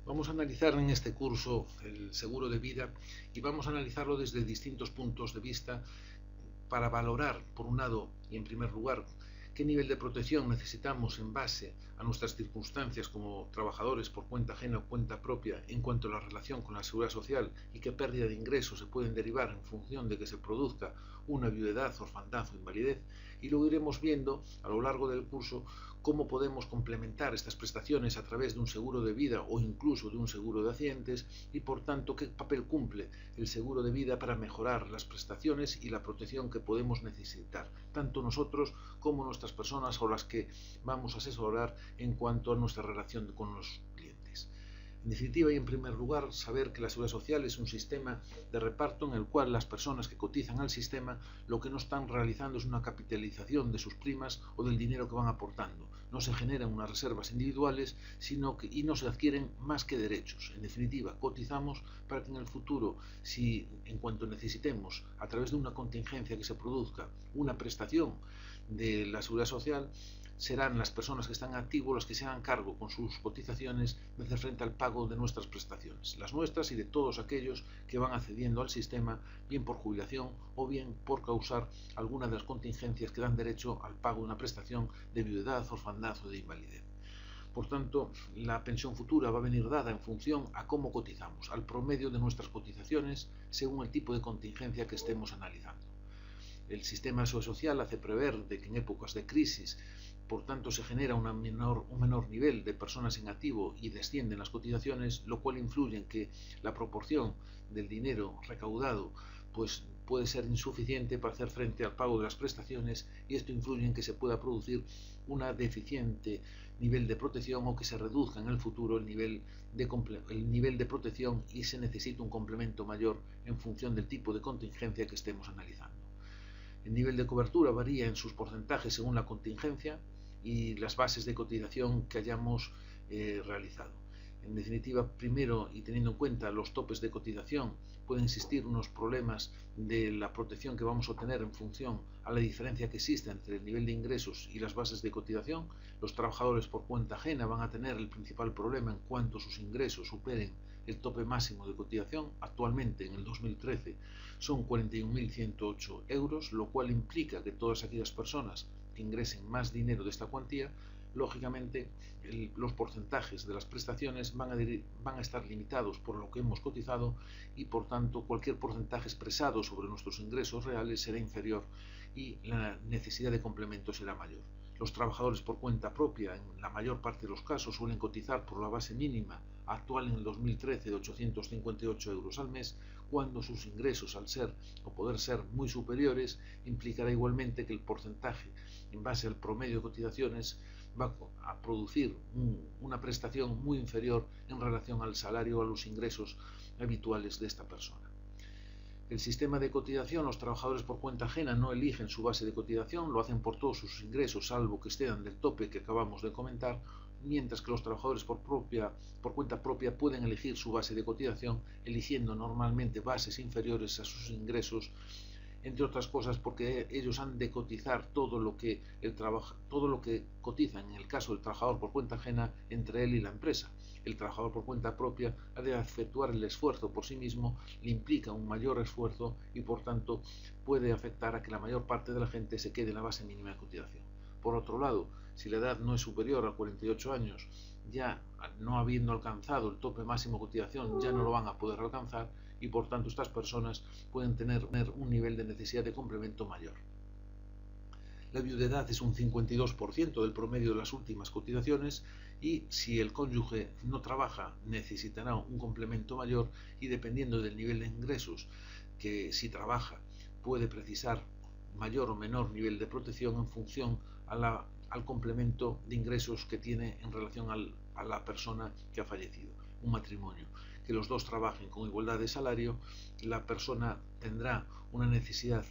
Vamos a analizar en este curso el seguro de vida y vamos a analizarlo desde distintos puntos de vista para valorar, por un lado y en primer lugar, qué nivel de protección necesitamos en base a nuestras circunstancias como trabajadores por cuenta ajena o cuenta propia en cuanto a la relación con la seguridad social y qué pérdida de ingresos se pueden derivar en función de que se produzca una viudedad, orfandad o invalidez, y luego iremos viendo a lo largo del curso cómo podemos complementar estas prestaciones a través de un seguro de vida o incluso de un seguro de accidentes y por tanto qué papel cumple el seguro de vida para mejorar las prestaciones y la protección que podemos necesitar, tanto nosotros como nuestras personas o las que vamos a asesorar en cuanto a nuestra relación con los clientes. En definitiva y en primer lugar, saber que la seguridad social es un sistema de reparto en el cual las personas que cotizan al sistema lo que no están realizando es una capitalización de sus primas o del dinero que van aportando. No se generan unas reservas individuales y no se adquieren más que derechos. En definitiva, cotizamos para que en el futuro, si en cuanto necesitemos, a través de una contingencia que se produzca, una prestación de la seguridad social, serán las personas que están activos las que se hagan cargo con sus cotizaciones de hacer frente al pago de nuestras prestaciones, las nuestras y de todos aquellos que van accediendo al sistema, bien por jubilación o bien por causar alguna de las contingencias que dan derecho al pago de una prestación de viudedad, orfandad o de invalidez. Por tanto, la pensión futura va a venir dada en función a cómo cotizamos, al promedio de nuestras cotizaciones según el tipo de contingencia que estemos analizando. El sistema social hace prever de que en épocas de crisis, por tanto, se genera un menor nivel de personas en activo y descienden las cotizaciones, lo cual influye en que la proporción del dinero recaudado puede ser insuficiente para hacer frente al pago de las prestaciones, y esto influye en que se pueda producir un deficiente nivel de protección o que se reduzca en el futuro el nivel de protección y se necesita un complemento mayor en función del tipo de contingencia que estemos analizando. El nivel de cobertura varía en sus porcentajes según la contingencia y las bases de cotización que hayamos realizado. En definitiva, primero, y teniendo en cuenta los topes de cotización, pueden existir unos problemas de la protección que vamos a obtener en función a la diferencia que existe entre el nivel de ingresos y las bases de cotización. Los trabajadores por cuenta ajena van a tener el principal problema en cuanto sus ingresos superen el tope máximo de cotización. Actualmente, en el 2013, son 41.108 euros, lo cual implica que todas aquellas personas que ingresen más dinero de esta cuantía, lógicamente los porcentajes de las prestaciones van a estar limitados por lo que hemos cotizado y por tanto cualquier porcentaje expresado sobre nuestros ingresos reales será inferior y la necesidad de complemento será mayor. Los trabajadores por cuenta propia, en la mayor parte de los casos, suelen cotizar por la base mínima actual en el 2013 de 858 euros al mes, cuando sus ingresos, al ser o poder ser muy superiores, implicará igualmente que el porcentaje en base al promedio de cotizaciones va a producir una prestación muy inferior en relación al salario o a los ingresos habituales de esta persona. El sistema de cotización, los trabajadores por cuenta ajena no eligen su base de cotización, lo hacen por todos sus ingresos, salvo que estén del tope que acabamos de comentar, mientras que los trabajadores por cuenta propia pueden elegir su base de cotización, eligiendo normalmente bases inferiores a sus ingresos, entre otras cosas porque ellos han de cotizar todo lo que cotizan en el caso del trabajador por cuenta ajena entre él y la empresa. El trabajador por cuenta propia ha de efectuar el esfuerzo por sí mismo, le implica un mayor esfuerzo y por tanto puede afectar a que la mayor parte de la gente se quede en la base mínima de cotización. Por otro lado, si la edad no es superior a 48 años, ya no habiendo alcanzado el tope máximo de cotización, ya no lo van a poder alcanzar y por tanto estas personas pueden tener un nivel de necesidad de complemento mayor. La viudedad es un 52% del promedio de las últimas cotizaciones y si el cónyuge no trabaja necesitará un complemento mayor y dependiendo del nivel de ingresos que si trabaja puede precisar mayor o menor nivel de protección en función al complemento de ingresos que tiene en relación a la persona que ha fallecido. Un matrimonio que los dos trabajen con igualdad de salario, la persona tendrá una necesidad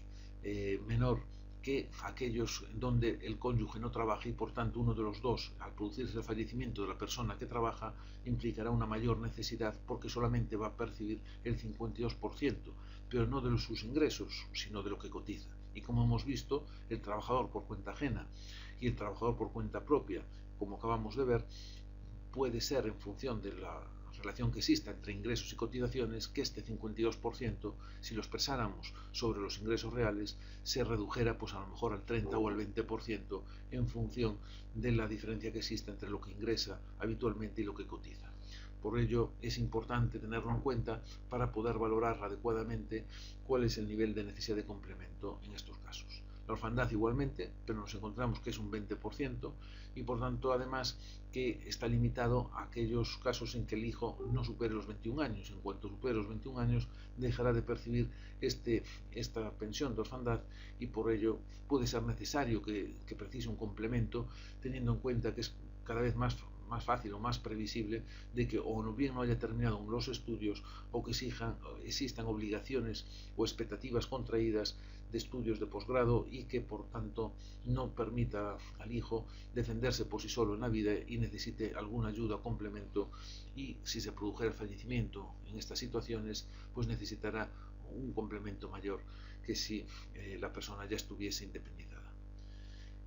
menor que aquellos donde el cónyuge no trabaja y por tanto uno de los dos, al producirse el fallecimiento de la persona que trabaja, implicará una mayor necesidad porque solamente va a percibir el 52%, pero no de sus ingresos, sino de lo que cotiza. Y como hemos visto, el trabajador por cuenta ajena y el trabajador por cuenta propia, como acabamos de ver, puede ser en función de la relación que exista entre ingresos y cotizaciones, que este 52%, si lo expresáramos sobre los ingresos reales, se redujera pues a lo mejor al 30 o al 20% en función de la diferencia que existe entre lo que ingresa habitualmente y lo que cotiza. Por ello es importante tenerlo en cuenta para poder valorar adecuadamente cuál es el nivel de necesidad de complemento en estos casos. La orfandad igualmente, pero nos encontramos que es un 20% y por tanto además que está limitado a aquellos casos en que el hijo no supere los 21 años. En cuanto supere los 21 años dejará de percibir esta pensión de orfandad y por ello puede ser necesario que precise un complemento, teniendo en cuenta que es cada vez más fácil o más previsible de que o bien no haya terminado los estudios o que existan obligaciones o expectativas contraídas de estudios de posgrado y que por tanto no permita al hijo defenderse por sí solo en la vida y necesite alguna ayuda o complemento, y si se produjera el fallecimiento en estas situaciones pues necesitará un complemento mayor que si la persona ya estuviese independizada.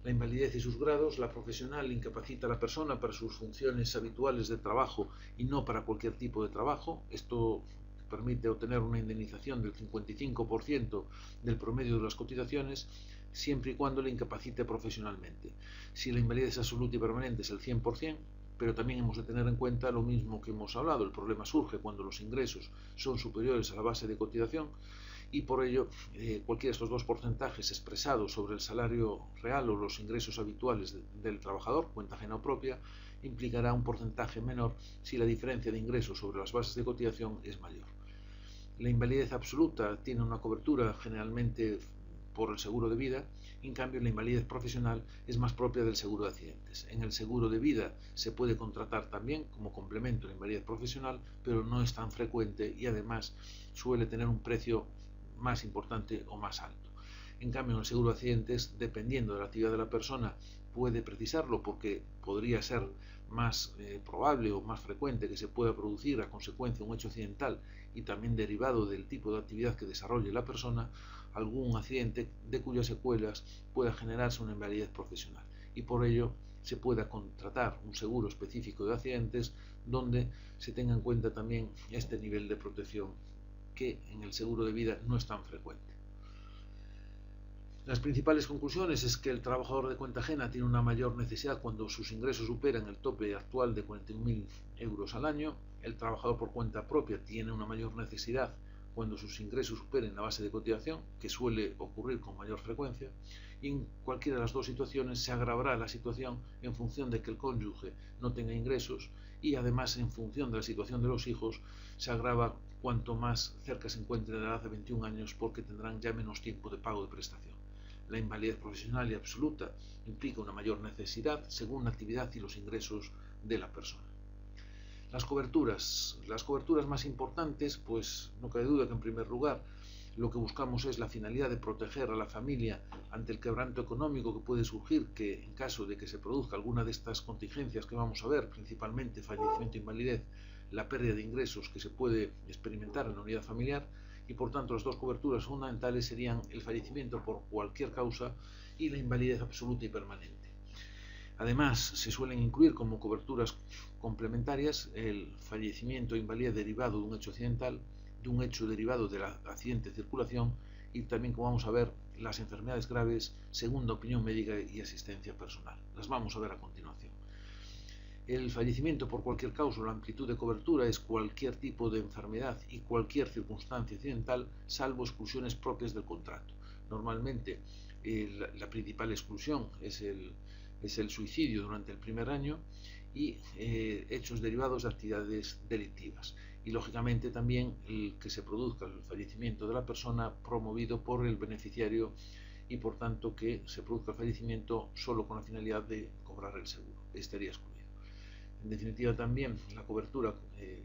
La invalidez y sus grados. La profesional incapacita a la persona para sus funciones habituales de trabajo y no para cualquier tipo de trabajo. Esto permite obtener una indemnización del 55% del promedio de las cotizaciones, siempre y cuando le incapacite profesionalmente. Si la invalidez absoluta y permanente es el 100%, pero también hemos de tener en cuenta lo mismo que hemos hablado. El problema surge cuando los ingresos son superiores a la base de cotización, y por ello cualquiera de estos dos porcentajes expresados sobre el salario real o los ingresos habituales del trabajador, cuenta ajena o propia, implicará un porcentaje menor si la diferencia de ingresos sobre las bases de cotización es mayor. La invalidez absoluta tiene una cobertura generalmente por el seguro de vida, en cambio la invalidez profesional es más propia del seguro de accidentes. En el seguro de vida se puede contratar también como complemento la invalidez profesional, pero no es tan frecuente y además suele tener un precio más importante o más alto. En cambio, en el seguro de accidentes, dependiendo de la actividad de la persona, puede precisarlo porque podría ser más probable o más frecuente que se pueda producir a consecuencia de un hecho accidental y también derivado del tipo de actividad que desarrolle la persona, algún accidente de cuyas secuelas pueda generarse una invalidez profesional. Y por ello se pueda contratar un seguro específico de accidentes donde se tenga en cuenta también este nivel de protección que en el seguro de vida no es tan frecuente. Las principales conclusiones es que el trabajador de cuenta ajena tiene una mayor necesidad cuando sus ingresos superan el tope actual de 41.000 euros al año. El trabajador por cuenta propia tiene una mayor necesidad cuando sus ingresos superen la base de cotización, que suele ocurrir con mayor frecuencia, y en cualquiera de las dos situaciones se agravará la situación en función de que el cónyuge no tenga ingresos, y además en función de la situación de los hijos se agrava cuanto más cerca se encuentre de la edad de 21 años, porque tendrán ya menos tiempo de pago de prestación. La invalidez profesional y absoluta implica una mayor necesidad según la actividad y los ingresos de la persona. Las coberturas más importantes, pues no cabe duda que en primer lugar lo que buscamos es la finalidad de proteger a la familia ante el quebranto económico que puede surgir, que en caso de que se produzca alguna de estas contingencias que vamos a ver, principalmente fallecimiento e invalidez, la pérdida de ingresos que se puede experimentar en la unidad familiar, y por tanto las dos coberturas fundamentales serían el fallecimiento por cualquier causa y la invalidez absoluta y permanente. Además, se suelen incluir como coberturas complementarias el fallecimiento e invalidez derivado de un hecho accidental, de un hecho derivado del accidente de circulación y también, como vamos a ver, las enfermedades graves, segunda opinión médica y asistencia personal. Las vamos a ver a continuación. El fallecimiento por cualquier causa o la amplitud de cobertura es cualquier tipo de enfermedad y cualquier circunstancia accidental, salvo exclusiones propias del contrato. Normalmente la principal exclusión es el suicidio durante el primer año y hechos derivados de actividades delictivas. Y lógicamente también el que se produzca el fallecimiento de la persona promovido por el beneficiario y por tanto que se produzca el fallecimiento solo con la finalidad de cobrar el seguro. Estaría excluido. En definitiva, también la cobertura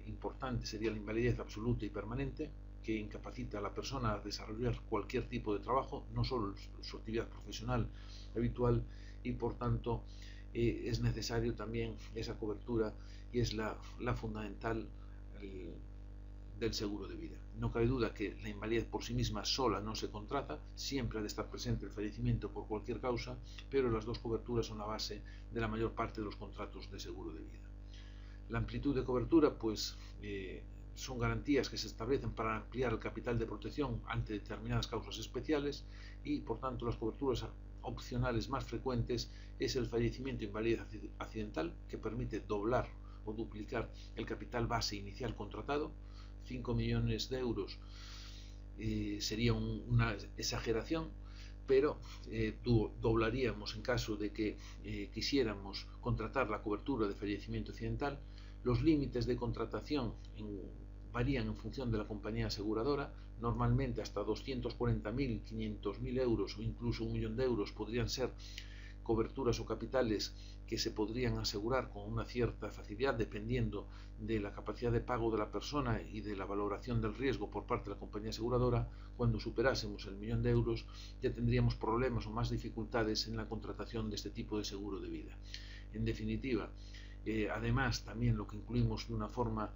importante sería la invalidez absoluta y permanente, que incapacita a la persona a desarrollar cualquier tipo de trabajo, no solo su actividad profesional habitual, y por tanto es necesario también esa cobertura y es la fundamental del seguro de vida. No cabe duda que la invalidez por sí misma sola no se contrata, siempre ha de estar presente el fallecimiento por cualquier causa, pero las dos coberturas son la base de la mayor parte de los contratos de seguro de vida. La amplitud de cobertura, pues, son garantías que se establecen para ampliar el capital de protección ante determinadas causas especiales y, por tanto, las coberturas opcionales más frecuentes es el fallecimiento e invalidez accidental, que permite doblar o duplicar el capital base inicial contratado. 5 millones de euros sería una exageración, pero doblaríamos en caso de que quisiéramos contratar la cobertura de fallecimiento accidental. Los límites de contratación varían en función de la compañía aseguradora. Normalmente hasta 240.000, 500.000 euros o incluso 1 millón de euros podrían ser coberturas o capitales que se podrían asegurar con una cierta facilidad, dependiendo de la capacidad de pago de la persona y de la valoración del riesgo por parte de la compañía aseguradora. Cuando superásemos el 1 millón de euros ya tendríamos problemas o más dificultades en la contratación de este tipo de seguro de vida. En definitiva, además también lo que incluimos de una forma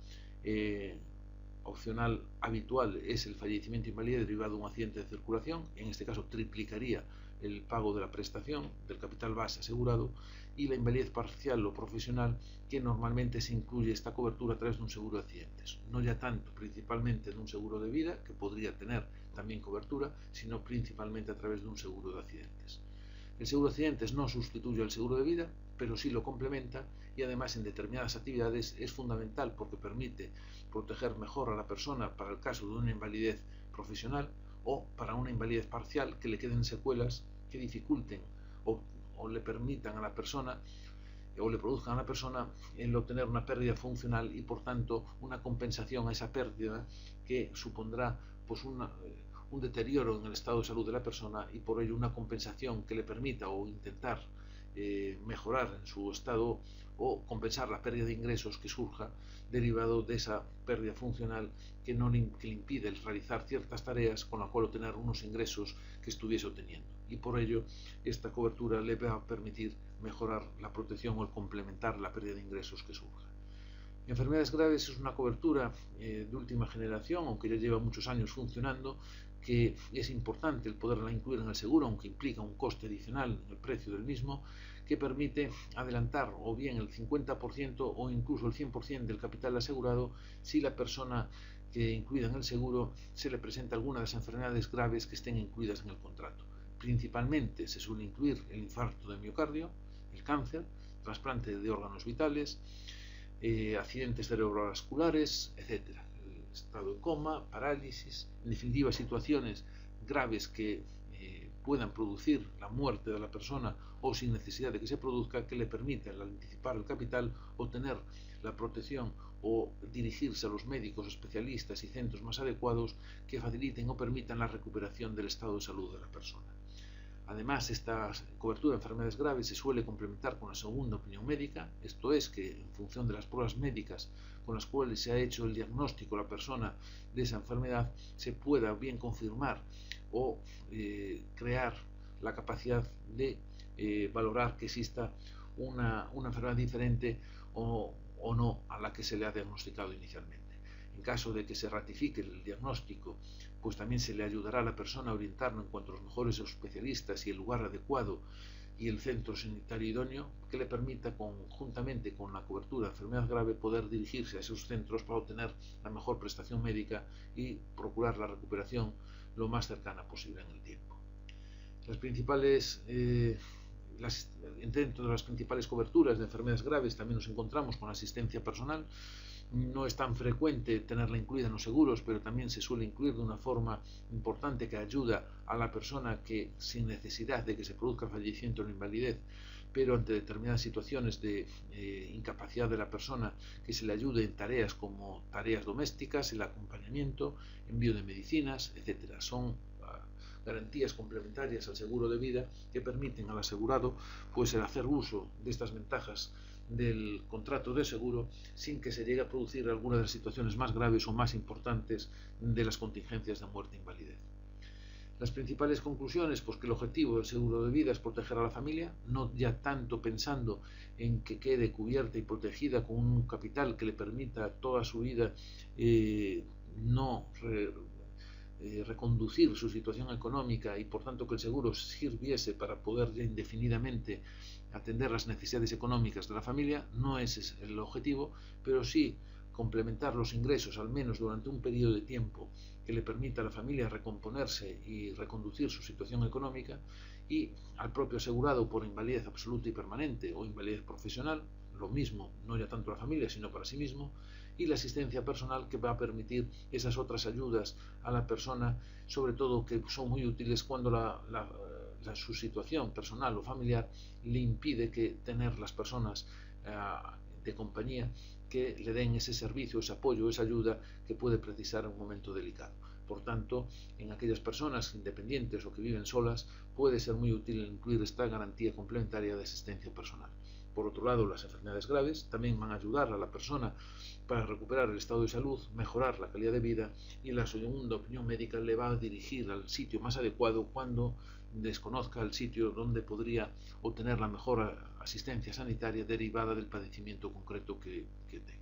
opcional habitual es el fallecimiento e invalidez derivado de un accidente de circulación. En este caso triplicaría el pago de la prestación del capital base asegurado, y la invalidez parcial o profesional, que normalmente se incluye esta cobertura a través de un seguro de accidentes, no ya tanto principalmente de un seguro de vida, que podría tener también cobertura, sino principalmente a través de un seguro de accidentes. El seguro de accidentes no sustituye al seguro de vida, pero sí lo complementa, y además en determinadas actividades es fundamental porque permite proteger mejor a la persona para el caso de una invalidez profesional o para una invalidez parcial, que le queden secuelas que dificulten o le permitan a la persona o le produzcan a la persona el obtener una pérdida funcional y por tanto una compensación a esa pérdida, que supondrá pues un deterioro en el estado de salud de la persona, y por ello una compensación que le permita o intentar mejorar en su estado o compensar la pérdida de ingresos que surja derivado de esa pérdida funcional, que le impide realizar ciertas tareas, con la cual obtener unos ingresos que estuviese obteniendo. Y por ello esta cobertura le va a permitir mejorar la protección o el complementar la pérdida de ingresos que surja. Enfermedades graves es una cobertura de última generación, aunque ya lleva muchos años funcionando, que es importante el poderla incluir en el seguro, aunque implica un coste adicional en el precio del mismo, que permite adelantar o bien el 50% o incluso el 100% del capital asegurado si la persona que incluida en el seguro se le presenta alguna de las enfermedades graves que estén incluidas en el contrato. Principalmente se suele incluir el infarto de miocardio, el cáncer, trasplante de órganos vitales, accidentes cerebrovasculares, etc. El estado en coma, parálisis, en definitiva situaciones graves que puedan producir la muerte de la persona o sin necesidad de que se produzca, que le permiten al anticipar el capital obtener la protección o dirigirse a los médicos especialistas y centros más adecuados que faciliten o permitan la recuperación del estado de salud de la persona. Además, esta cobertura de enfermedades graves se suele complementar con la segunda opinión médica, esto es, que en función de las pruebas médicas con las cuales se ha hecho el diagnóstico a la persona de esa enfermedad, se pueda bien confirmar o crear la capacidad de valorar que exista una enfermedad diferente o no a la que se le ha diagnosticado inicialmente. En caso de que se ratifique el diagnóstico, pues también se le ayudará a la persona a orientarlo en cuanto a los mejores especialistas y el lugar adecuado y el centro sanitario idóneo, que le permita, conjuntamente con la cobertura de enfermedad grave, poder dirigirse a esos centros para obtener la mejor prestación médica y procurar la recuperación lo más cercana posible en el tiempo. Dentro de las principales coberturas de enfermedades graves también nos encontramos con la asistencia personal. No es tan frecuente tenerla incluida en los seguros, pero también se suele incluir de una forma importante, que ayuda a la persona que, sin necesidad de que se produzca fallecimiento o invalidez, pero ante determinadas situaciones de incapacidad de la persona, que se le ayude en tareas como tareas domésticas, el acompañamiento, envío de medicinas, etc. Son garantías complementarias al seguro de vida que permiten al asegurado pues el hacer uso de estas ventajas del contrato de seguro sin que se llegue a producir alguna de las situaciones más graves o más importantes de las contingencias de muerte e invalidez. Las principales conclusiones, pues que el objetivo del seguro de vida es proteger a la familia, no ya tanto pensando en que quede cubierta y protegida con un capital que le permita toda su vida no reconducir su situación económica y por tanto que el seguro sirviese para poder ya indefinidamente atender las necesidades económicas de la familia, no ese es el objetivo, pero sí complementar los ingresos al menos durante un periodo de tiempo que le permita a la familia recomponerse y reconducir su situación económica, y al propio asegurado por invalidez absoluta y permanente o invalidez profesional, lo mismo, no ya tanto a la familia sino para sí mismo, y la asistencia personal que va a permitir esas otras ayudas a la persona, sobre todo que son muy útiles cuando su situación personal o familiar le impide que tener las personas de compañía que le den ese servicio, ese apoyo, esa ayuda que puede precisar en un momento delicado. Por tanto, en aquellas personas independientes o que viven solas, puede ser muy útil incluir esta garantía complementaria de asistencia personal. Por otro lado, las enfermedades graves también van a ayudar a la persona para recuperar el estado de salud, mejorar la calidad de vida, y la segunda opinión médica le va a dirigir al sitio más adecuado cuando desconozca el sitio donde podría obtener la mejor asistencia sanitaria derivada del padecimiento concreto que tenga.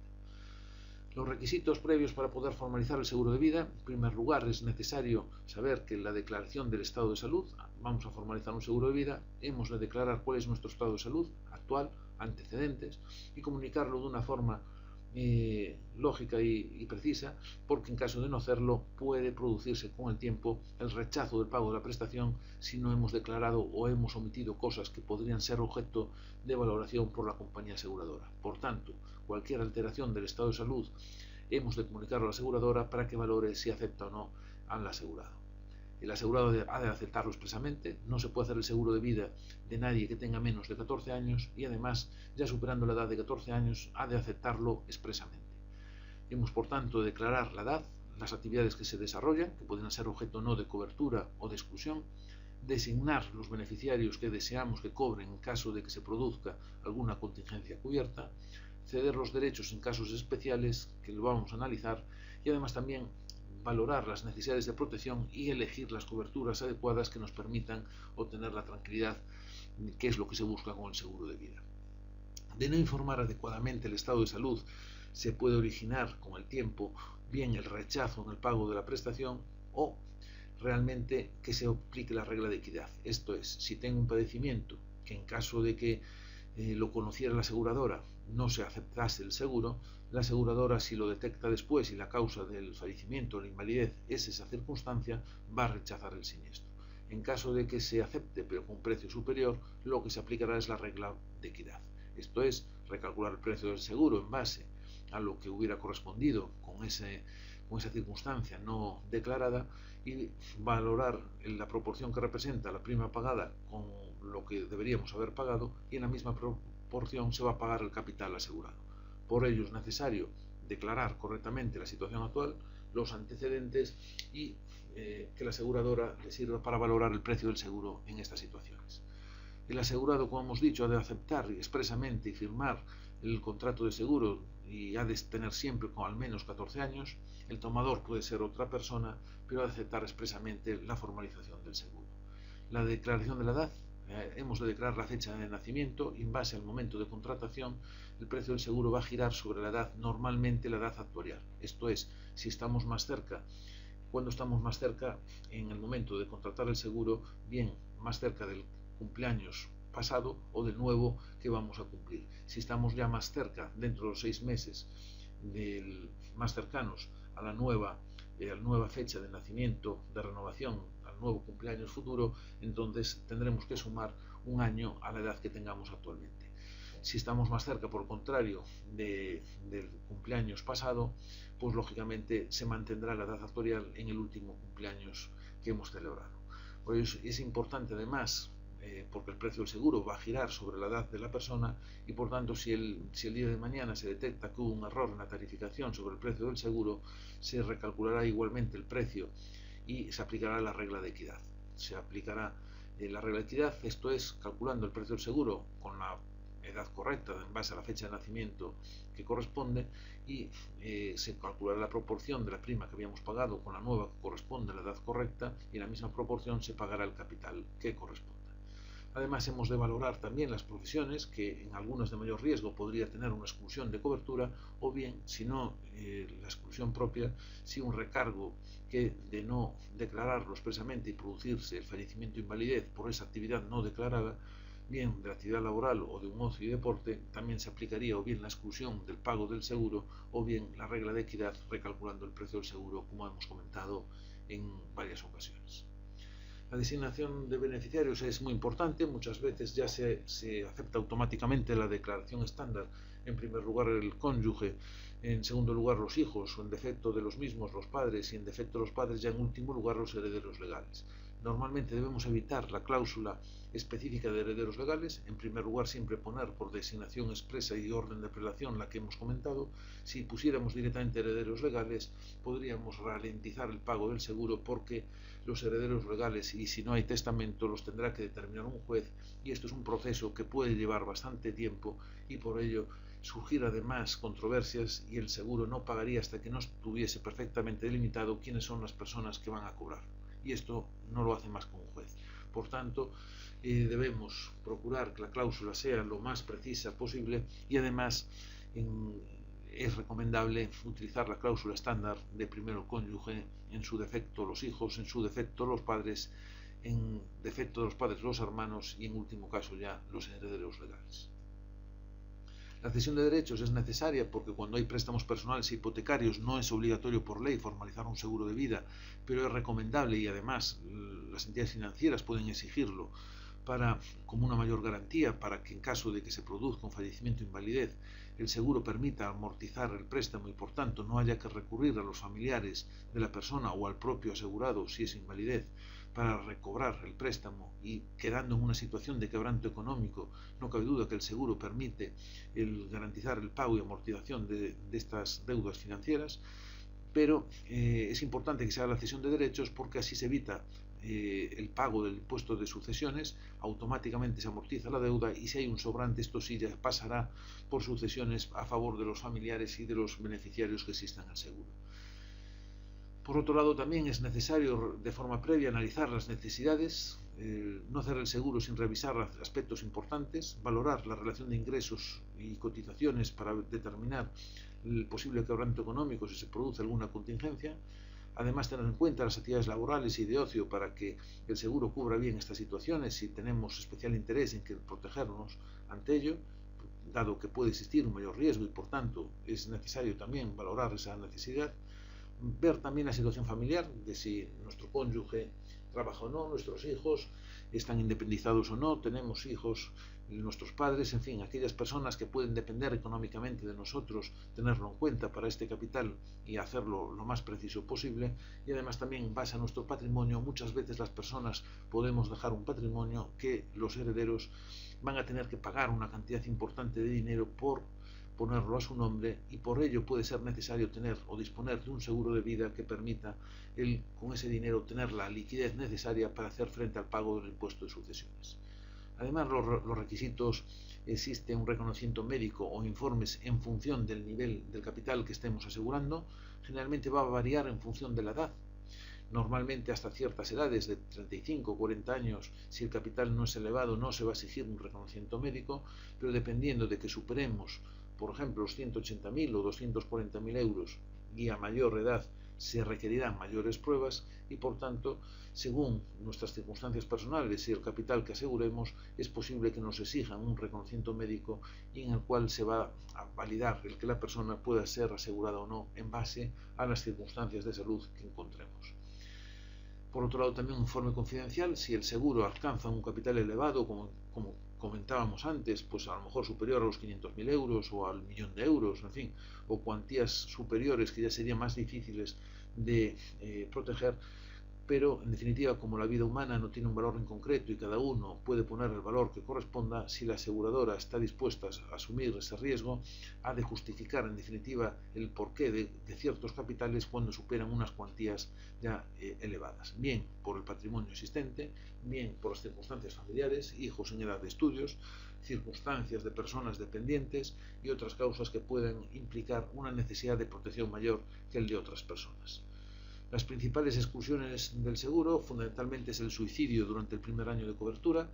Los requisitos previos para poder formalizar el seguro de vida: en primer lugar, es necesario saber que la declaración del estado de salud, vamos a formalizar un seguro de vida, hemos de declarar cuál es nuestro estado de salud actual, antecedentes, y comunicarlo de una forma lógica y precisa, porque en caso de no hacerlo puede producirse con el tiempo el rechazo del pago de la prestación si no hemos declarado o hemos omitido cosas que podrían ser objeto de valoración por la compañía aseguradora. Por tanto, cualquier alteración del estado de salud hemos de comunicarlo a la aseguradora para que valore si acepta o no al asegurado. El asegurado ha de aceptarlo expresamente, no se puede hacer el seguro de vida de nadie que tenga menos de 14 años y además, ya superando la edad de 14 años, ha de aceptarlo expresamente. Hemos, por tanto, de declarar la edad, las actividades que se desarrollan, que pueden ser objeto no de cobertura o de exclusión, designar los beneficiarios que deseamos que cobren en caso de que se produzca alguna contingencia cubierta, ceder los derechos en casos especiales, que lo vamos a analizar, y además también valorar las necesidades de protección y elegir las coberturas adecuadas que nos permitan obtener la tranquilidad, que es lo que se busca con el seguro de vida. De no informar adecuadamente el estado de salud, se puede originar con el tiempo bien el rechazo en el pago de la prestación o realmente que se aplique la regla de equidad. Esto es, si tengo un padecimiento que en caso de que lo conociera la aseguradora no se aceptase el seguro, la aseguradora, si lo detecta después y la causa del fallecimiento o la invalidez es esa circunstancia, va a rechazar el siniestro. En caso de que se acepte pero con un precio superior, lo que se aplicará es la regla de equidad. Esto es, recalcular el precio del seguro en base a lo que hubiera correspondido con esa circunstancia no declarada y valorar la proporción que representa la prima pagada con lo que deberíamos haber pagado, y en la misma proporción se va a pagar el capital asegurado. Por ello es necesario declarar correctamente la situación actual, los antecedentes y que la aseguradora le sirva para valorar el precio del seguro en estas situaciones. El asegurado, como hemos dicho, ha de aceptar expresamente y firmar el contrato de seguro y ha de tener siempre con al menos 14 años. El tomador puede ser otra persona, pero ha de aceptar expresamente la formalización del seguro. La declaración de la edad: hemos de declarar la fecha de nacimiento y en base al momento de contratación el precio del seguro va a girar sobre la edad, normalmente la edad actuarial. Esto es, si estamos más cerca, cuando estamos más cerca en el momento de contratar el seguro, bien más cerca del cumpleaños pasado o del nuevo que vamos a cumplir. Si estamos ya más cerca, dentro de los 6 meses más cercanos a la nueva fecha de nacimiento, de renovación, al nuevo cumpleaños futuro, entonces tendremos que sumar un año a la edad que tengamos actualmente. Si estamos más cerca, por el contrario, del cumpleaños pasado, pues lógicamente se mantendrá la edad actuarial en el último cumpleaños que hemos celebrado. Por eso es importante además, porque el precio del seguro va a girar sobre la edad de la persona y por tanto si el día de mañana se detecta que hubo un error en la tarificación sobre el precio del seguro, se recalculará igualmente el precio y se aplicará la regla de equidad. Se aplicará la regla de equidad, esto es, calculando el precio del seguro con la edad correcta en base a la fecha de nacimiento que corresponde, y se calculará la proporción de la prima que habíamos pagado con la nueva que corresponde a la edad correcta, y en la misma proporción se pagará el capital que corresponde. Además, hemos de valorar también las profesiones que en algunas de mayor riesgo podría tener una exclusión de cobertura, o bien, si no la exclusión propia, si un recargo que de no declararlo expresamente y producirse el fallecimiento o invalidez por esa actividad no declarada, bien de la actividad laboral o de un ocio y deporte, también se aplicaría o bien la exclusión del pago del seguro o bien la regla de equidad recalculando el precio del seguro, como hemos comentado en varias ocasiones. La designación de beneficiarios es muy importante, muchas veces ya se acepta automáticamente la declaración estándar, en primer lugar el cónyuge, en segundo lugar los hijos, o en defecto de los mismos los padres, y en defecto de los padres ya en último lugar los herederos legales. Normalmente debemos evitar la cláusula específica de herederos legales, en primer lugar siempre poner por designación expresa y orden de prelación la que hemos comentado. Si pusiéramos directamente herederos legales podríamos ralentizar el pago del seguro porque los herederos legales, y si no hay testamento, los tendrá que determinar un juez, y esto es un proceso que puede llevar bastante tiempo y por ello surgir además controversias y el seguro no pagaría hasta que no estuviese perfectamente delimitado quiénes son las personas que van a cobrar, y esto no lo hace más que un juez. Por tanto, debemos procurar que la cláusula sea lo más precisa posible y además es recomendable utilizar la cláusula estándar de primero el cónyuge, en su defecto los hijos, en su defecto los padres, en defecto de los padres los hermanos y en último caso ya los herederos legales. La cesión de derechos es necesaria porque cuando hay préstamos personales e hipotecarios no es obligatorio por ley formalizar un seguro de vida, pero es recomendable y además las entidades financieras pueden exigirlo como una mayor garantía para que en caso de que se produzca un fallecimiento o invalidez el seguro permita amortizar el préstamo y por tanto no haya que recurrir a los familiares de la persona o al propio asegurado si es invalidez para recobrar el préstamo, y quedando en una situación de quebranto económico no cabe duda que el seguro permite garantizar el pago y amortización de estas deudas financieras, pero es importante que se haga la cesión de derechos porque así se evita el pago del impuesto de sucesiones, automáticamente se amortiza la deuda y si hay un sobrante esto sí ya pasará por sucesiones a favor de los familiares y de los beneficiarios que existan en el seguro. Por otro lado, también es necesario de forma previa analizar las necesidades, no hacer el seguro sin revisar aspectos importantes, valorar la relación de ingresos y cotizaciones para determinar el posible quebranto económico si se produce alguna contingencia. Además, tener en cuenta las actividades laborales y de ocio para que el seguro cubra bien estas situaciones si tenemos especial interés en protegernos ante ello, dado que puede existir un mayor riesgo y por tanto es necesario también valorar esa necesidad. Ver también la situación familiar, de si nuestro cónyuge trabaja o no, nuestros hijos están independizados o no, tenemos hijos, nuestros padres, en fin, aquellas personas que pueden depender económicamente de nosotros, tenerlo en cuenta para este capital y hacerlo lo más preciso posible. Y además también en base a nuestro patrimonio, muchas veces las personas podemos dejar un patrimonio que los herederos van a tener que pagar una cantidad importante de dinero por ponerlo a su nombre, y por ello puede ser necesario tener o disponer de un seguro de vida que permita con ese dinero tener la liquidez necesaria para hacer frente al pago del impuesto de sucesiones. Además, los requisitos, existe un reconocimiento médico o informes en función del nivel del capital que estemos asegurando, generalmente va a variar en función de la edad. Normalmente hasta ciertas edades de 35 o 40 años, si el capital no es elevado, no se va a exigir un reconocimiento médico, pero dependiendo de que superemos por ejemplo, los 180.000 o 240.000 euros y a mayor edad se requerirán mayores pruebas y por tanto, según nuestras circunstancias personales y el capital que aseguremos, es posible que nos exijan un reconocimiento médico y en el cual se va a validar el que la persona pueda ser asegurada o no en base a las circunstancias de salud que encontremos. Por otro lado, también un informe confidencial, si el seguro alcanza un capital elevado, como comentábamos antes, pues a lo mejor superior a los 500.000 euros o al millón de euros, en fin, o cuantías superiores que ya serían más difíciles de proteger, pero en definitiva, como la vida humana no tiene un valor en concreto y cada uno puede poner el valor que corresponda, si la aseguradora está dispuesta a asumir ese riesgo, ha de justificar en definitiva el porqué de ciertos capitales cuando superan unas cuantías ya elevadas, bien por el patrimonio existente, bien por las circunstancias familiares, hijos en edad de estudios, circunstancias de personas dependientes y otras causas que pueden implicar una necesidad de protección mayor que el de otras personas. Las principales exclusiones del seguro fundamentalmente es el suicidio durante el primer año de cobertura,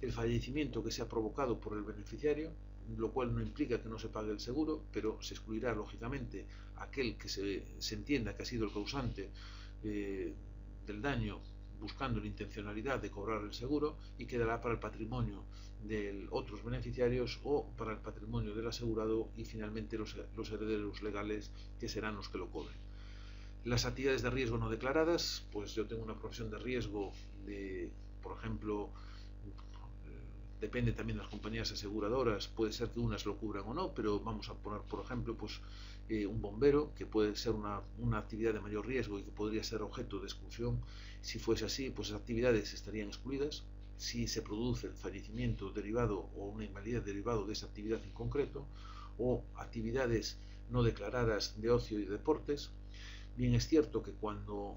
el fallecimiento que sea provocado por el beneficiario, lo cual no implica que no se pague el seguro, pero se excluirá lógicamente aquel que se entienda que ha sido el causante del daño buscando la intencionalidad de cobrar el seguro, y quedará para el patrimonio de otros beneficiarios o para el patrimonio del asegurado y finalmente los herederos legales, que serán los que lo cobren. Las actividades de riesgo no declaradas, pues yo tengo una profesión de riesgo por ejemplo, depende también de las compañías aseguradoras, puede ser que unas lo cubran o no, pero vamos a poner, por ejemplo, pues un bombero, que puede ser una actividad de mayor riesgo y que podría ser objeto de exclusión. Si fuese así, pues esas actividades estarían excluidas. Si se produce el fallecimiento derivado o una invalidez derivado de esa actividad en concreto, o actividades no declaradas de ocio y deportes. Bien, es cierto que cuando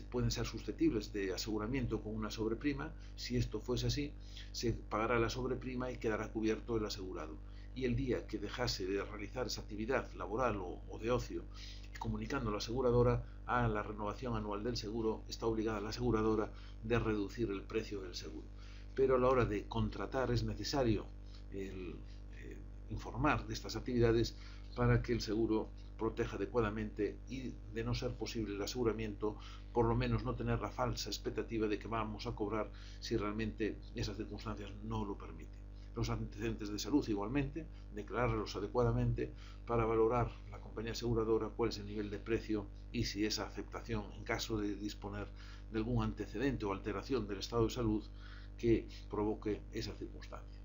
pueden ser susceptibles de aseguramiento con una sobreprima, si esto fuese así, se pagará la sobreprima y quedará cubierto el asegurado. Y el día que dejase de realizar esa actividad laboral o de ocio, comunicando a la aseguradora a la renovación anual del seguro, está obligada la aseguradora de reducir el precio del seguro. Pero a la hora de contratar es necesario informar de estas actividades para que el seguro proteja adecuadamente y, de no ser posible el aseguramiento, por lo menos no tener la falsa expectativa de que vamos a cobrar si realmente esas circunstancias no lo permiten. Los antecedentes de salud igualmente, declararlos adecuadamente para valorar la compañía aseguradora cuál es el nivel de precio y si esa aceptación, en caso de disponer de algún antecedente o alteración del estado de salud que provoque esa circunstancia.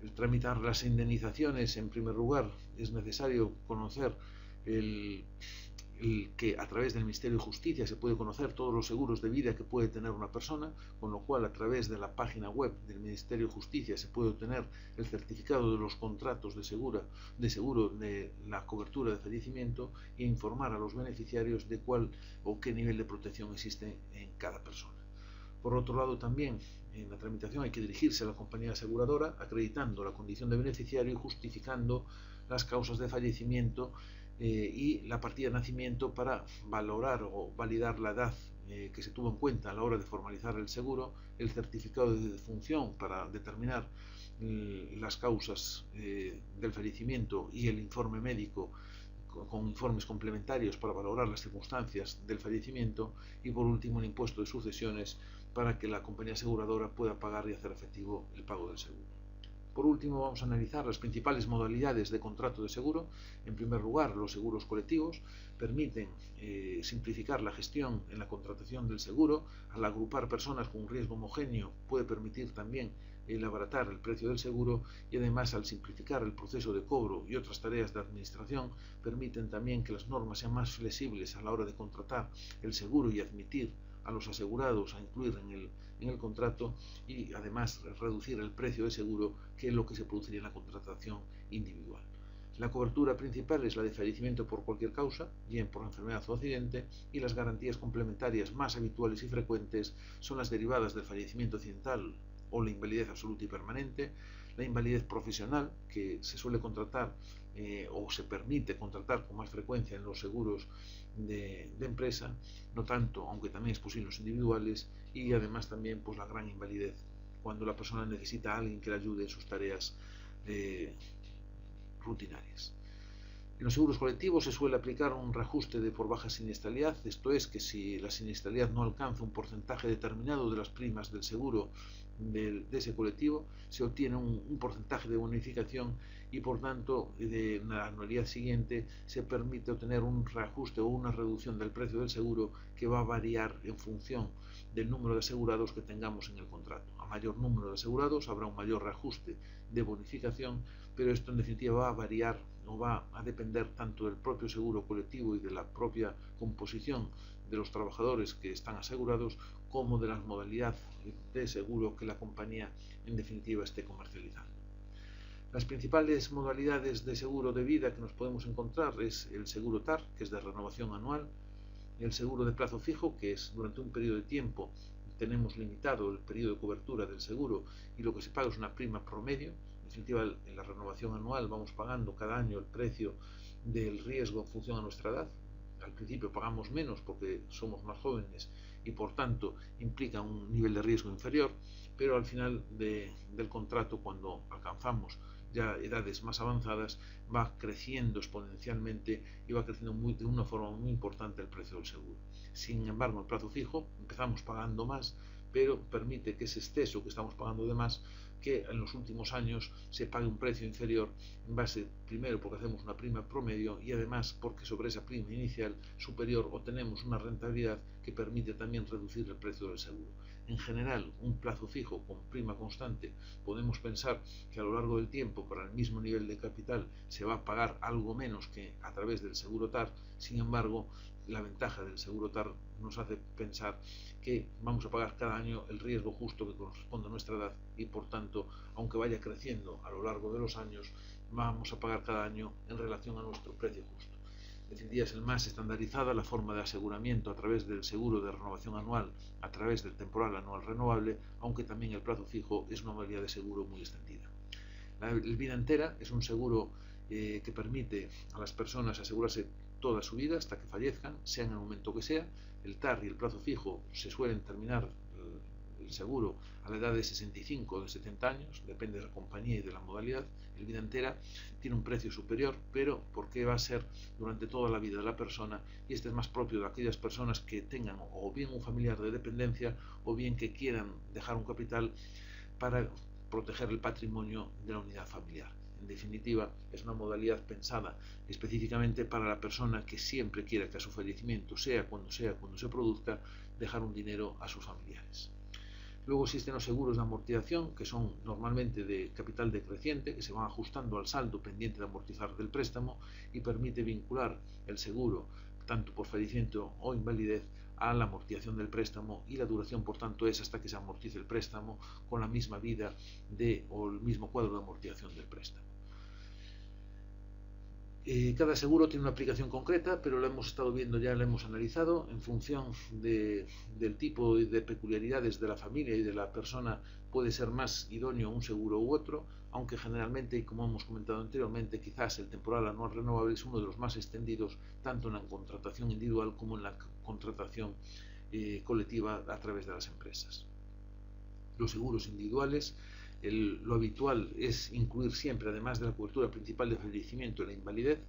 El tramitar las indemnizaciones, en primer lugar, es necesario conocer que a través del Ministerio de Justicia se puede conocer todos los seguros de vida que puede tener una persona, con lo cual a través de la página web del Ministerio de Justicia se puede obtener el certificado de los contratos de seguro de la cobertura de fallecimiento e informar a los beneficiarios de cuál o qué nivel de protección existe en cada persona. Por otro lado, también en la tramitación hay que dirigirse a la compañía aseguradora acreditando la condición de beneficiario y justificando las causas de fallecimiento y la partida de nacimiento para valorar o validar la edad que se tuvo en cuenta a la hora de formalizar el seguro, el certificado de defunción para determinar las causas del fallecimiento y el informe médico con informes complementarios para valorar las circunstancias del fallecimiento, y por último el impuesto de sucesiones para que la compañía aseguradora pueda pagar y hacer efectivo el pago del seguro. Por último, vamos a analizar las principales modalidades de contrato de seguro. En primer lugar, los seguros colectivos permiten simplificar la gestión en la contratación del seguro. Al agrupar personas con un riesgo homogéneo puede permitir también el abaratar el precio del seguro, y además, al simplificar el proceso de cobro y otras tareas de administración, permiten también que las normas sean más flexibles a la hora de contratar el seguro y admitir a los asegurados a incluir en el contrato, y además reducir el precio de seguro, que es lo que se produciría en la contratación individual. La cobertura principal es la de fallecimiento por cualquier causa, bien por enfermedad o accidente, y las garantías complementarias más habituales y frecuentes son las derivadas del fallecimiento accidental o la invalidez absoluta y permanente, la invalidez profesional, que se suele contratar o se permite contratar con más frecuencia en los seguros de empresa, no tanto, aunque también es posible en los individuales, y además también pues la gran invalidez, cuando la persona necesita a alguien que le ayude en sus tareas rutinarias. En los seguros colectivos se suele aplicar un reajuste por baja siniestralidad, esto es, que si la siniestralidad no alcanza un porcentaje determinado de las primas del seguro de ese colectivo, se obtiene un porcentaje de bonificación, y por tanto en la anualidad siguiente se permite obtener un reajuste o una reducción del precio del seguro que va a variar en función del número de asegurados que tengamos en el contrato. A mayor número de asegurados habrá un mayor reajuste de bonificación, pero esto en definitiva va a variar o va a depender tanto del propio seguro colectivo y de la propia composición de los trabajadores que están asegurados, como de la modalidad de seguro que la compañía en definitiva esté comercializando. Las principales modalidades de seguro de vida que nos podemos encontrar es el seguro TAR, que es de renovación anual, el seguro de plazo fijo, que es durante un periodo de tiempo tenemos limitado el periodo de cobertura del seguro y lo que se paga es una prima promedio. En definitiva, en la renovación anual vamos pagando cada año el precio del riesgo en función a nuestra edad. al principio pagamos menos porque somos más jóvenes y por tanto implica un nivel de riesgo inferior, pero al final del contrato, cuando alcanzamos ya edades más avanzadas, va creciendo exponencialmente y va creciendo de una forma muy importante el precio del seguro. Sin embargo, el plazo fijo empezamos pagando más, pero permite que ese exceso que estamos pagando de más, que en los últimos años se pague un precio inferior en base, primero, porque hacemos una prima promedio y además porque sobre esa prima inicial superior obtenemos una rentabilidad que permite también reducir el precio del seguro. En general, un plazo fijo con prima constante, podemos pensar que a lo largo del tiempo, para el mismo nivel de capital, se va a pagar algo menos que a través del seguro TAR. Sin embargo, la ventaja del seguro TAR nos hace pensar que vamos a pagar cada año el riesgo justo que corresponde a nuestra edad y por tanto, aunque vaya creciendo a lo largo de los años, vamos a pagar cada año en relación a nuestro precio justo. En definitiva, es el más estandarizada la forma de aseguramiento a través del seguro de renovación anual, a través del temporal anual renovable, aunque también el plazo fijo es una modalidad de seguro muy extendida. La vida entera es un seguro que permite a las personas asegurarse toda su vida hasta que fallezcan, sea en el momento que sea. El TAR y el plazo fijo se suelen terminar el seguro a la edad de 65 o de 70 años, depende de la compañía y de la modalidad. El vida entera tiene un precio superior, pero porque va a ser durante toda la vida de la persona, y este es más propio de aquellas personas que tengan o bien un familiar de dependencia o bien que quieran dejar un capital para proteger el patrimonio de la unidad familiar. En definitiva, es una modalidad pensada específicamente para la persona que siempre quiera que a su fallecimiento, sea cuando se produzca, dejar un dinero a sus familiares. Luego existen los seguros de amortización, que son normalmente de capital decreciente, que se van ajustando al saldo pendiente de amortizar del préstamo y permite vincular el seguro, tanto por fallecimiento o invalidez, a la amortización del préstamo, y la duración por tanto es hasta que se amortice el préstamo con la misma vida o el mismo cuadro de amortización del préstamo. Cada seguro tiene una aplicación concreta, pero lo hemos estado viendo ya, lo hemos analizado en función del tipo y de peculiaridades de la familia y de la persona. Puede ser más idóneo un seguro u otro, aunque generalmente, y como hemos comentado anteriormente, quizás el temporal anual renovable es uno de los más extendidos, tanto en la contratación individual como en la contratación colectiva a través de las empresas. Los seguros individuales, lo habitual es incluir siempre, además de la cobertura principal de fallecimiento, la invalidez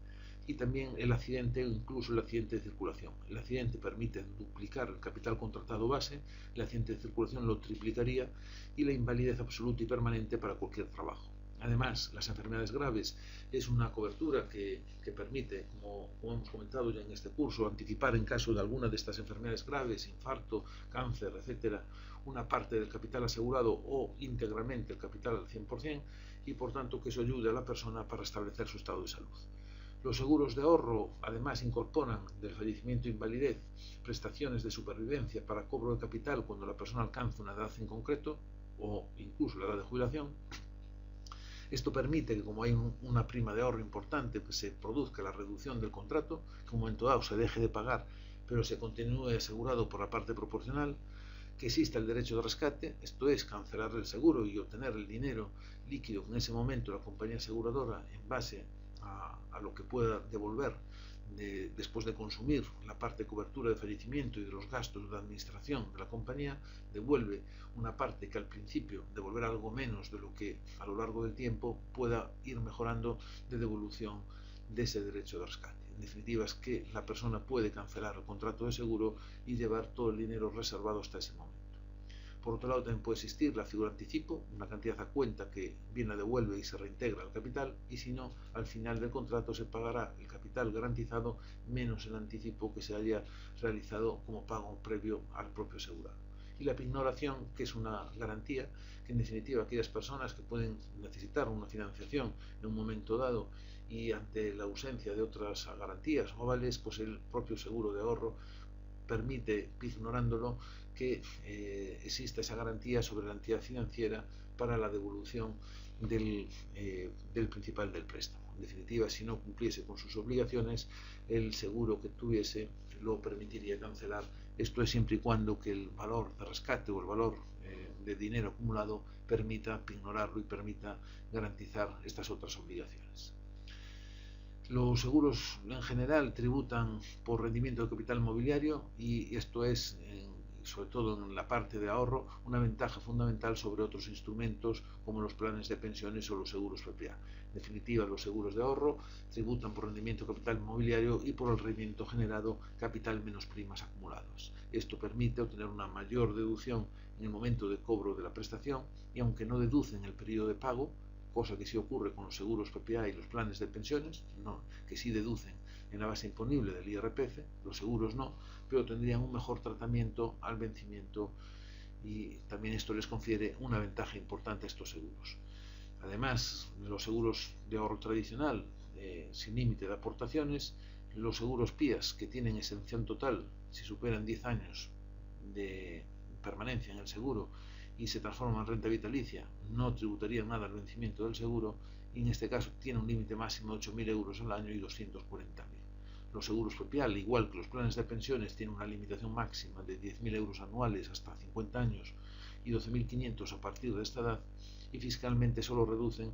y también el accidente o incluso el accidente de circulación. El accidente permite duplicar el capital contratado base, el accidente de circulación lo triplicaría, y la invalidez absoluta y permanente para cualquier trabajo. Además, las enfermedades graves es una cobertura que permite, como hemos comentado ya en este curso, anticipar en caso de alguna de estas enfermedades graves, infarto, cáncer, etcétera, una parte del capital asegurado o íntegramente el capital al 100%, y por tanto que eso ayude a la persona para establecer su estado de salud. Los seguros de ahorro además incorporan del fallecimiento e invalidez prestaciones de supervivencia para cobro de capital cuando la persona alcanza una edad en concreto o incluso la edad de jubilación. Esto permite que, como hay una prima de ahorro importante, pues se produzca la reducción del contrato, que en un momento dado se deje de pagar, pero se continúe asegurado por la parte proporcional, que exista el derecho de rescate, esto es, cancelar el seguro y obtener el dinero líquido que en ese momento la compañía aseguradora, en base a lo que pueda devolver después de consumir la parte de cobertura de fallecimiento y de los gastos de administración de la compañía, devuelve una parte que al principio devolverá algo menos de lo que a lo largo del tiempo pueda ir mejorando de devolución de ese derecho de rescate. En definitiva, es que la persona puede cancelar el contrato de seguro y llevar todo el dinero reservado hasta ese momento. Por otro lado, también puede existir la figura anticipo, una cantidad a cuenta que bien la devuelve y se reintegra al capital, y si no, al final del contrato se pagará el capital garantizado menos el anticipo que se haya realizado como pago previo al propio asegurado. Y la pignoración, que es una garantía que en definitiva aquellas personas que pueden necesitar una financiación en un momento dado y ante la ausencia de otras garantías o avales, pues el propio seguro de ahorro permite, ignorándolo, que exista esa garantía sobre la entidad financiera para la devolución del principal del préstamo. En definitiva, si no cumpliese con sus obligaciones, el seguro que tuviese lo permitiría cancelar. Esto es siempre y cuando que el valor de rescate o el valor de dinero acumulado permita ignorarlo y permita garantizar estas otras obligaciones. Los seguros en general tributan por rendimiento de capital mobiliario y esto es, sobre todo en la parte de ahorro, una ventaja fundamental sobre otros instrumentos como los planes de pensiones o los seguros PPA. En definitiva, los seguros de ahorro tributan por rendimiento de capital mobiliario y por el rendimiento generado capital menos primas acumuladas. Esto permite obtener una mayor deducción en el momento de cobro de la prestación y aunque no deducen el periodo de pago, cosa que sí ocurre con los seguros PPA y los planes de pensiones, que sí deducen en la base imponible del IRPF, los seguros no, pero tendrían un mejor tratamiento al vencimiento y también esto les confiere una ventaja importante a estos seguros. Además, los seguros de ahorro tradicional sin límite de aportaciones, los seguros PIAS que tienen exención total si superan 10 años de permanencia en el seguro y se transforma en renta vitalicia, no tributaría nada al vencimiento del seguro y en este caso tiene un límite máximo de 8.000 euros al año y 240.000. Los seguros PPA, al igual que los planes de pensiones, tienen una limitación máxima de 10.000 euros anuales hasta 50 años y 12.500 a partir de esta edad y fiscalmente solo reducen,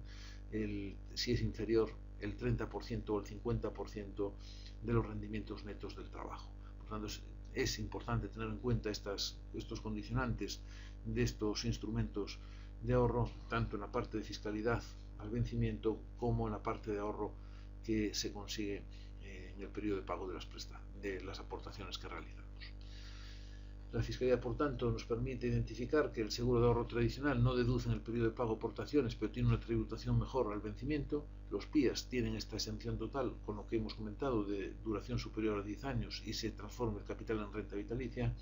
si es inferior, el 30% o el 50% de los rendimientos netos del trabajo. Por tanto, es importante tener en cuenta estos condicionantes de estos instrumentos de ahorro, tanto en la parte de fiscalidad al vencimiento como en la parte de ahorro que se consigue en el periodo de pago de las aportaciones que realizamos. La fiscalidad, por tanto, nos permite identificar que el seguro de ahorro tradicional no deduce en el periodo de pago aportaciones, pero tiene una tributación mejor al vencimiento. Los PIAs tienen esta exención total, con lo que hemos comentado, de duración superior a 10 años y se transforma el capital en renta vitalicia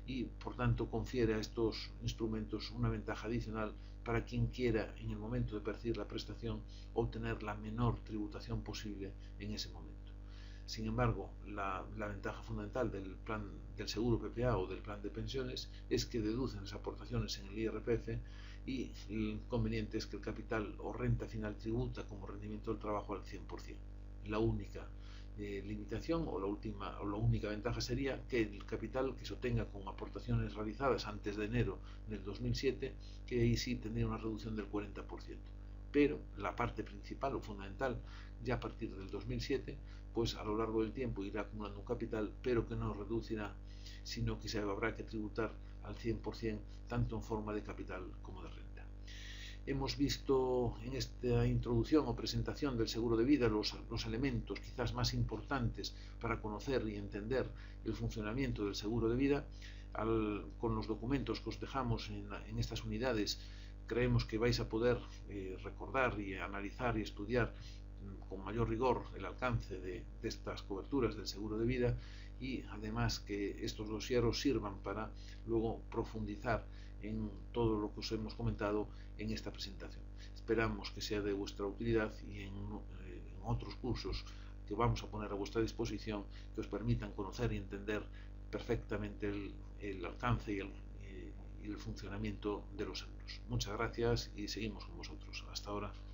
y, por tanto, confiere a estos instrumentos una ventaja adicional para quien quiera, en el momento de percibir la prestación, obtener la menor tributación posible en ese momento. Sin embargo, la ventaja fundamental del seguro PPA o del plan de pensiones es que deducen las aportaciones en el IRPF y el inconveniente es que el capital o renta final tributa como rendimiento del trabajo al 100%. La única limitación o la única ventaja sería que el capital que se obtenga con aportaciones realizadas antes de enero del 2007, que ahí sí tendría una reducción del 40%. Pero la parte principal o fundamental, ya a partir del 2007, pues a lo largo del tiempo irá acumulando un capital, pero que no reducirá, sino que se habrá que tributar al 100%, tanto en forma de capital como de renta. Hemos visto en esta introducción o presentación del seguro de vida los elementos quizás más importantes para conocer y entender el funcionamiento del seguro de vida. Con los documentos que os dejamos en estas unidades, creemos que vais a poder recordar y analizar y estudiar con mayor rigor el alcance de estas coberturas del seguro de vida y además que estos dosieros sirvan para luego profundizar en todo lo que os hemos comentado en esta presentación. Esperamos que sea de vuestra utilidad y en otros cursos que vamos a poner a vuestra disposición que os permitan conocer y entender perfectamente el alcance y el funcionamiento de los seguros. Muchas gracias y seguimos con vosotros. Hasta ahora.